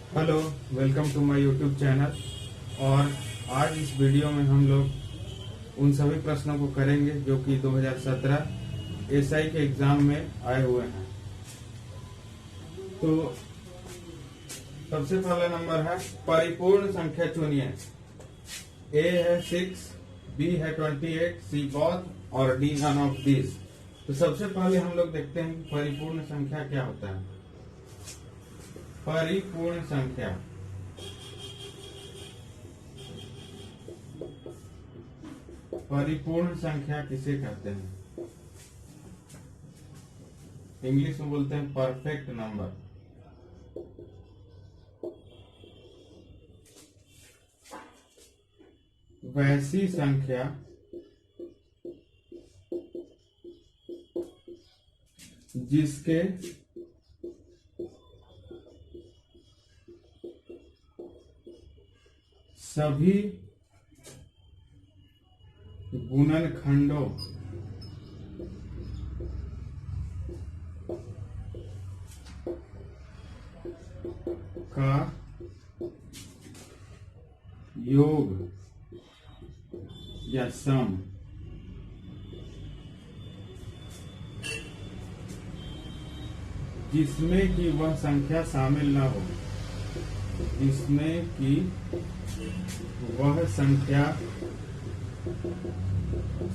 Hello, welcome to my YouTube channel. और आज इस वीडियो में हम लोग उन सभी प्रश्नों को करेंगे जो कि 2017 एसआई के एग्जाम में आए हुए हैं। तो सबसे पहला नंबर है परिपूर्ण संख्या चुनिए। ए है 6, बी है 28, सी बोथ और डी नन ऑफ दिस। तो सबसे पहले हम लोग देखते हैं कि परिपूर्ण संख्या क्या होता है। परिपूर्ण संख्या परिपूर्ण संख्या किसे कहते हैं? इंग्लिश में बोलते हैं परफेक्ट नंबर। वैसी संख्या जिसके सभी गुणनखंडों का योग या सम जिसमें कि वह संख्या शामिल न हो, जिसमें कि वह संख्या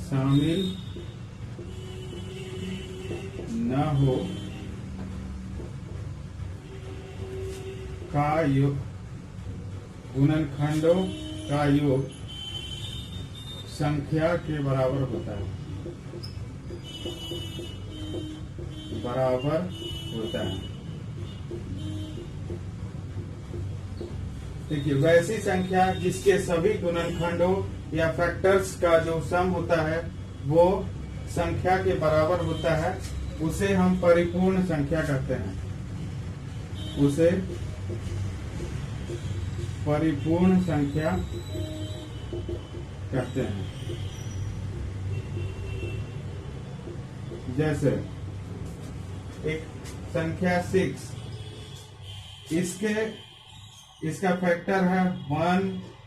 शामिल न हो का योग, गुणनखंडों का योग संख्या के बराबर होता है, बराबर होता है। देखिए, वैसी संख्या जिसके सभी गुणनखंडों या फैक्टर्स का जो सम होता है वो संख्या के बराबर होता है, उसे हम परिपूर्ण संख्या कहते हैं। उसे परिपूर्ण संख्या कहते हैं। जैसे एक संख्या 6, इसका फैक्टर है 1,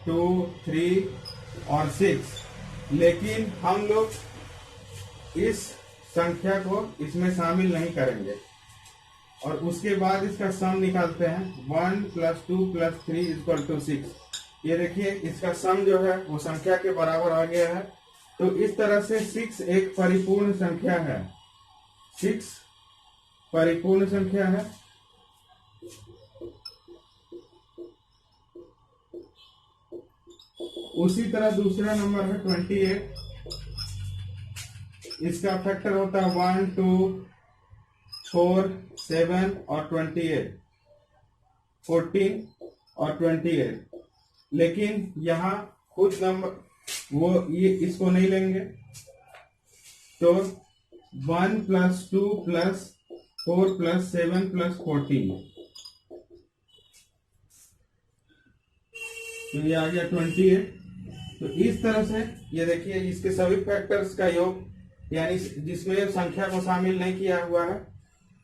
2, 3 और 6, लेकिन हम लोग इस संख्या को इसमें शामिल नहीं करेंगे और उसके बाद इसका सम निकालते हैं। 1 + 2 + 3 = 6। ये देखिए, इसका सम जो है वो संख्या के बराबर आ गया है। तो इस तरह से 6 एक परिपूर्ण संख्या है। 6 परिपूर्ण संख्या है। उसी तरह दूसरा नंबर है 28। इसका फैक्टर होता है 1, 2, 4, 7 और 28, 14 और 28। लेकिन यहाँ खुद नंबर वो ये इसको नहीं लेंगे। तो 1 + 2 + 4 + 7 + 14, तो ये आ गया 28। तो इस तरह से ये देखिए, इसके सभी फैक्टर्स का योग यानी जिसमें संख्या को शामिल नहीं किया हुआ है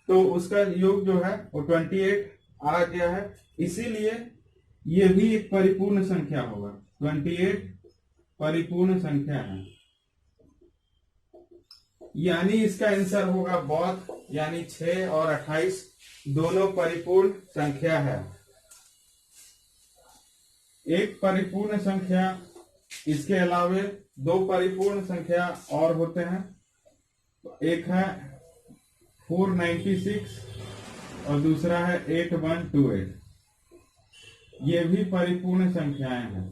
तो उसका योग जो है वो 28 आ गया है। इसीलिए ये भी एक परिपूर्ण संख्या होगा। 28 परिपूर्ण संख्या है, यानी इसका आंसर होगा बोथ, यानी 6 और 28 दोनों परिपूर्ण संख्या है। एक परिपूर्ण संख्या, इसके अलावे दो परिपूर्ण संख्या और होते हैं। एक है 496 और दूसरा है 8128। ये भी परिपूर्ण संख्याएं हैं,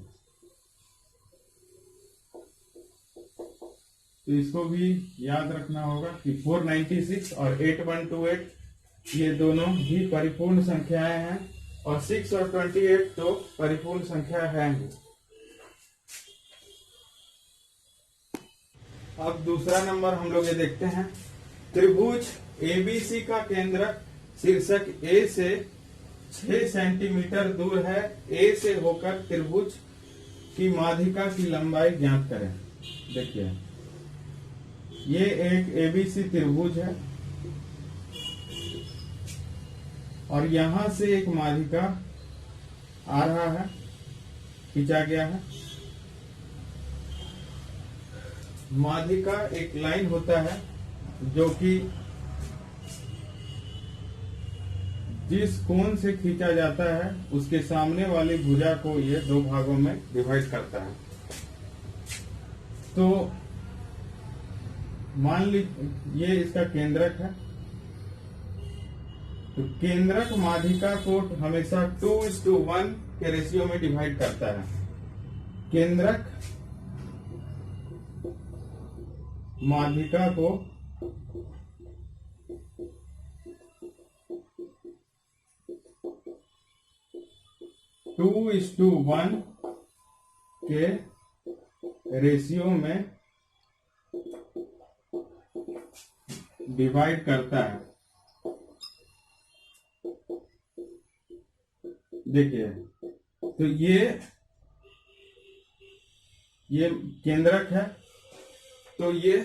तो इसको भी याद रखना होगा कि 496 और 8128 ये दोनों भी परिपूर्ण संख्याएं हैं और 6 और 28 तो परिपूर्ण संख्या है। अब दूसरा नंबर हम लोग ये देखते हैं। त्रिभुज एबीसी का केंद्र शीर्षक ए से 6 सेंटीमीटर दूर है। ए से होकर त्रिभुज की माध्यिका की लंबाई ज्ञात करें। देखिए, ये एक एबीसी त्रिभुज है और यहां से एक माध्यिका आ रहा है, खींचा गया है। माध्यिका एक लाइन होता है जो कि जिस कोण से खींचा जाता है उसके सामने वाली भुजा को ये दो भागों में डिवाइड करता है। तो मान लीजिए ये इसका केंद्रक है, तो केंद्रक माध्यिका को हमेशा 2:1 के रेशियो में डिवाइड करता है। केंद्रक माध्यिका को 2:1 के रेशियो में डिवाइड करता है। देखिए, तो ये केंद्रक है, तो ये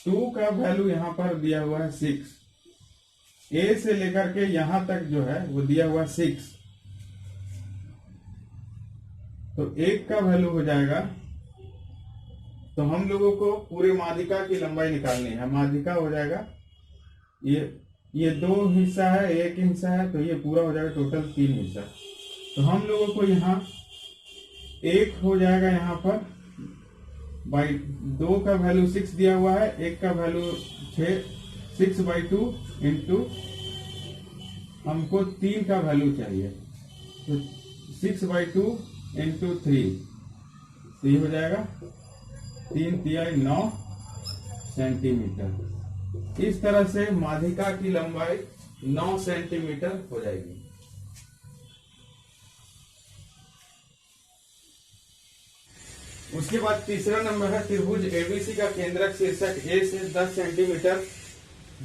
2 का वैल्यू यहां पर दिया हुआ है 6। ए से लेकर के यहां तक जो है वो दिया हुआ 6, तो 1 का वैल्यू हो जाएगा। तो हम लोगों को पूरे माध्यिका की लंबाई निकालनी है। माध्यिका हो जाएगा ये 2 हिस्सा है, 1 हिस्सा है, तो ये पूरा हो जाएगा टोटल 3 हिस्सा। तो हम लोगों को यहाँ 1 हो जाएगा, यहाँ पर बाई 2 का वैल्यू 6 दिया हुआ है, 1 का वैल्यू 6/2 इंटू हमको 3 का वैल्यू चाहिए, तो 6/2 इंटू 3, तो ये हो जाएगा 3×9 सेंटीमीटर। इस तरह से माध्यिका की लंबाई 9 सेंटीमीटर हो जाएगी। उसके बाद तीसरा नंबर है त्रिभुज एबीसी का केंद्रक शीर्षक ए से 10 सेंटीमीटर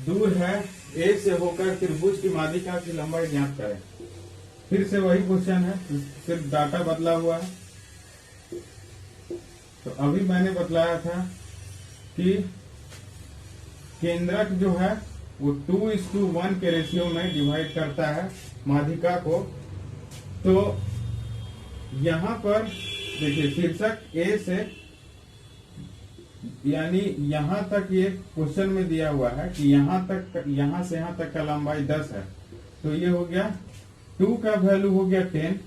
दूर है। ए से होकर त्रिभुज की माध्यिका की लंबाई ज्ञात करें। फिर से वही क्वेश्चन है, सिर्फ डाटा बदला हुआ है। तो अभी मैंने बतलाया था कि केंद्रक जो है वो 2:1 के रेशियो में डिवाइड करता है माध्यिका को। तो यहां पर देखिए, शीर्षक ए से यानी यहां तक ये क्वेश्चन में दिया हुआ है कि यहां से यहां तक का लंबाई 10 है, तो ये हो गया 2 का वैल्यू हो गया 10,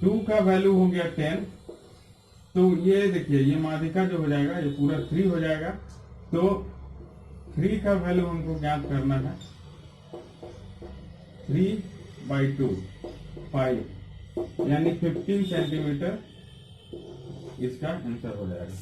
2 का वैल्यू हो गया 10। तो ये देखिए, ये माध्यिका जो हो जाएगा ये पूरा 3 हो जाएगा। तो 3 का वैल्यू हमको ज्ञात करना है, 3/2 5, यानी 15 सेंटीमीटर इसका आंसर हो जाएगा।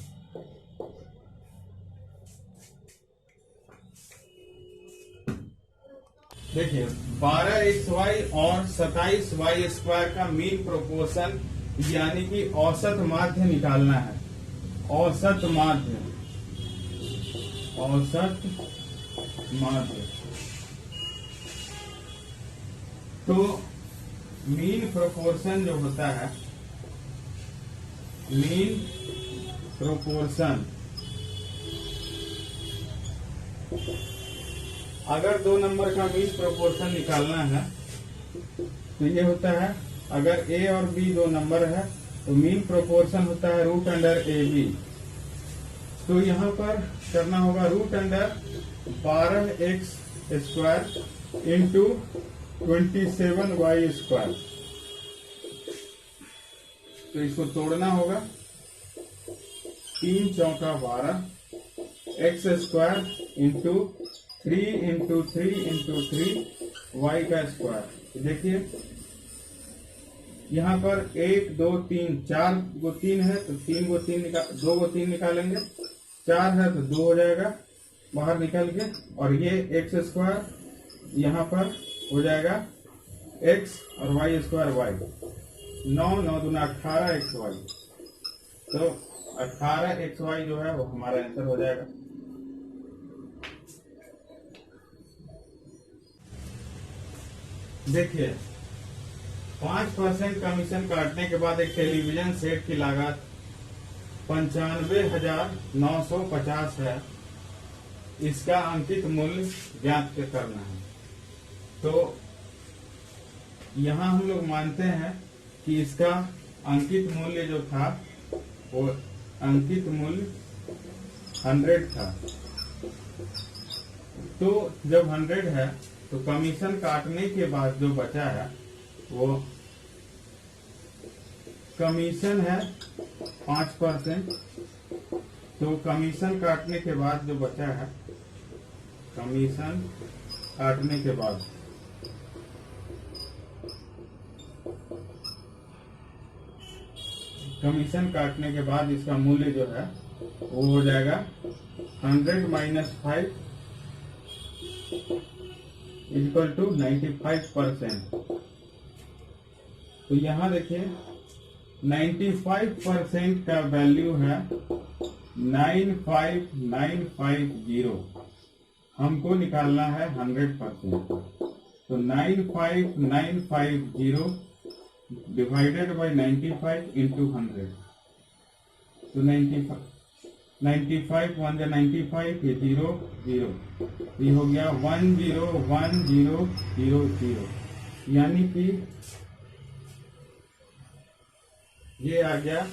देखिए, 12xy और 27y² का मीन प्रोपोर्शन यानी कि औसत माध्य निकालना है। औसत माध्य तो मीन प्रोपोर्शन जो होता है, मीन प्रोपोर्शन अगर 2 नंबर का मीन प्रोपोर्शन निकालना है तो ये होता है, अगर ए और बी 2 नंबर है तो मीन प्रोपोर्शन होता है √AB। तो यहाँ पर करना होगा √12x² इंटू 27y²। तो इसको तोड़ना होगा, 3 चौका 12 x² into 3 into 3 into 3 y²। देखिए, यहाँ पर 1 2 3 4 गो 3 है, तो 3 गो 3 2 गो 3 निकालेंगे, 4 है तो 2 हो जाएगा बाहर निकल के, और ये x² यहाँ पर हो जाएगा x और y² y। 9 9 दूना 18xy, तो 18xy जो है वो हमारा आंसर हो जाएगा। देखिए, 5% कमीशन काटने के बाद एक टेलीविजन सेट की लागत 95,950 है। इसका अंकित मूल्य ज्ञात करना है। तो यहाँ हम लोग मानते हैं कि इसका अंकित मूल्य जो था वो अंकित मूल्य 100 था। तो जब 100 है तो कमीशन काटने के बाद जो बचा है वो कमीशन है 5%। तो कमीशन काटने के बाद जो बचा है, कमीशन काटने के बाद इसका मूल्य जो है वो हो जाएगा 100 - 5 = 95%। तो यहाँ देखिए 95% का वैल्यू है 95950। हमको निकालना है 100%। तो 95950 डिवाइडेड बाय 95 × 100। तो 95 1 95 0 0, ये हो गया 101000, यानी कि ये आ गया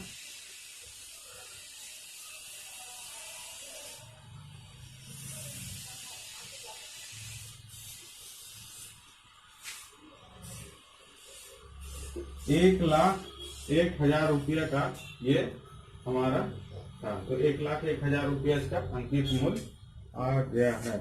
1,01,000 रुपया का ये हमारा था। तो 1,01,000 रुपया इसका अंकित मूल्य आ गया है।